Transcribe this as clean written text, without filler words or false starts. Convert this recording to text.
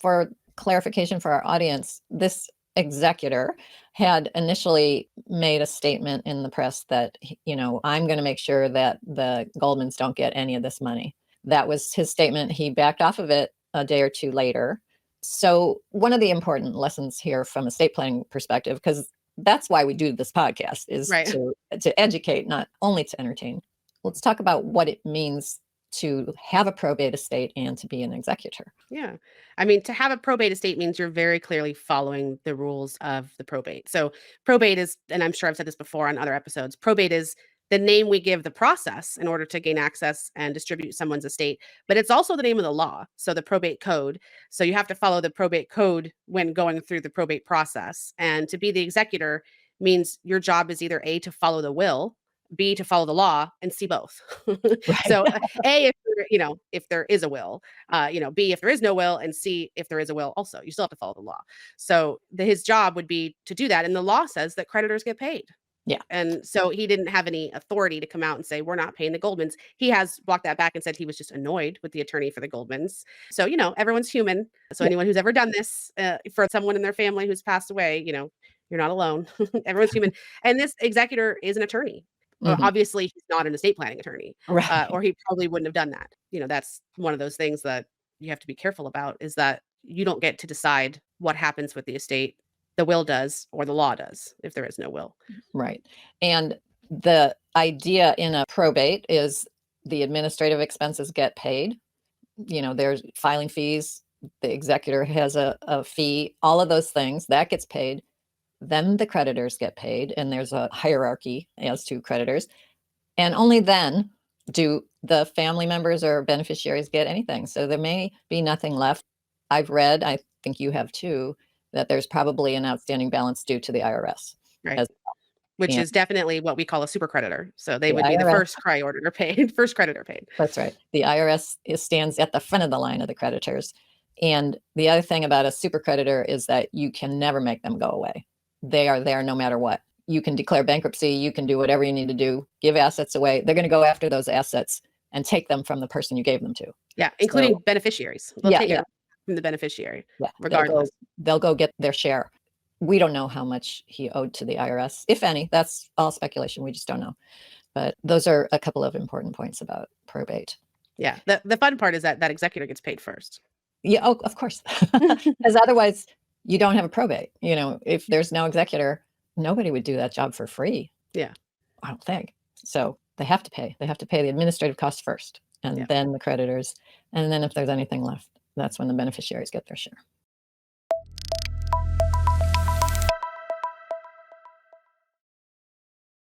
for clarification for our audience, this executor had initially made a statement in the press that, I'm going to make sure that the Goldmans don't get any of this money. That was his statement. He backed off of it a day or two later. So one of the important lessons here from a estate planning perspective, because that's why we do this podcast, is Right. to educate, not only to entertain. Let's talk about what it means to have a probate estate and to be an executor. Yeah. I mean, to have a probate estate means you're very clearly following the rules of the probate. So probate is, and I'm sure I've said this before on other episodes, probate is the name we give the process in order to gain access and distribute someone's estate, but it's also the name of the law. So the probate code. So you have to follow the probate code when going through the probate process. And to be the executor means your job is either A, to follow the will, B, to follow the law, and C, both. Right. So A, if there is a will, B, if there is no will, and C, if there is a will also, you still have to follow the law. So his job would be to do that. And the law says that creditors get paid. Yeah. And so he didn't have any authority to come out and say, we're not paying the Goldmans. He has walked that back and said he was just annoyed with the attorney for the Goldmans. So, everyone's human. So anyone who's ever done this for someone in their family who's passed away, you're not alone. Everyone's human. And this executor is an attorney. Mhm. Obviously, he's not an estate planning attorney, Right. or he probably wouldn't have done that. That's one of those things that you have to be careful about, is that you don't get to decide what happens with the estate. The will does, or the law does, if there is no will. Right. And the idea in a probate is the administrative expenses get paid. There's filing fees, the executor has a fee, all of those things, that gets paid. Then the creditors get paid, and there's a hierarchy as to creditors. And only then do the family members or beneficiaries get anything. So there may be nothing left. I've read, I think you have too, that there's probably an outstanding balance due to the IRS. Right. As Which and is definitely what we call a super creditor. So they the would be the IRS first creditor paid, first creditor paid. That's right. The IRS stands at the front of the line of the creditors. And the other thing about a super creditor is that you can never make them go away. They are there no matter what. You can declare bankruptcy, you can do whatever you need to do, give assets away. They're going to go after those assets and take them from the person you gave them to. Yeah, including beneficiaries. They'll take them from the beneficiary, regardless. They'll go get their share. We don't know how much he owed to the IRS, if any. That's all speculation. We just don't know. But those are a couple of important points about probate. Yeah. The fun part is that executor gets paid first. Yeah, oh, of course. Because otherwise you don't have a probate. If there's no executor, nobody would do that job for free. Yeah. I don't think. So they have to pay. They have to pay the administrative costs first, and then the creditors. And then if there's anything left, that's when the beneficiaries get their share.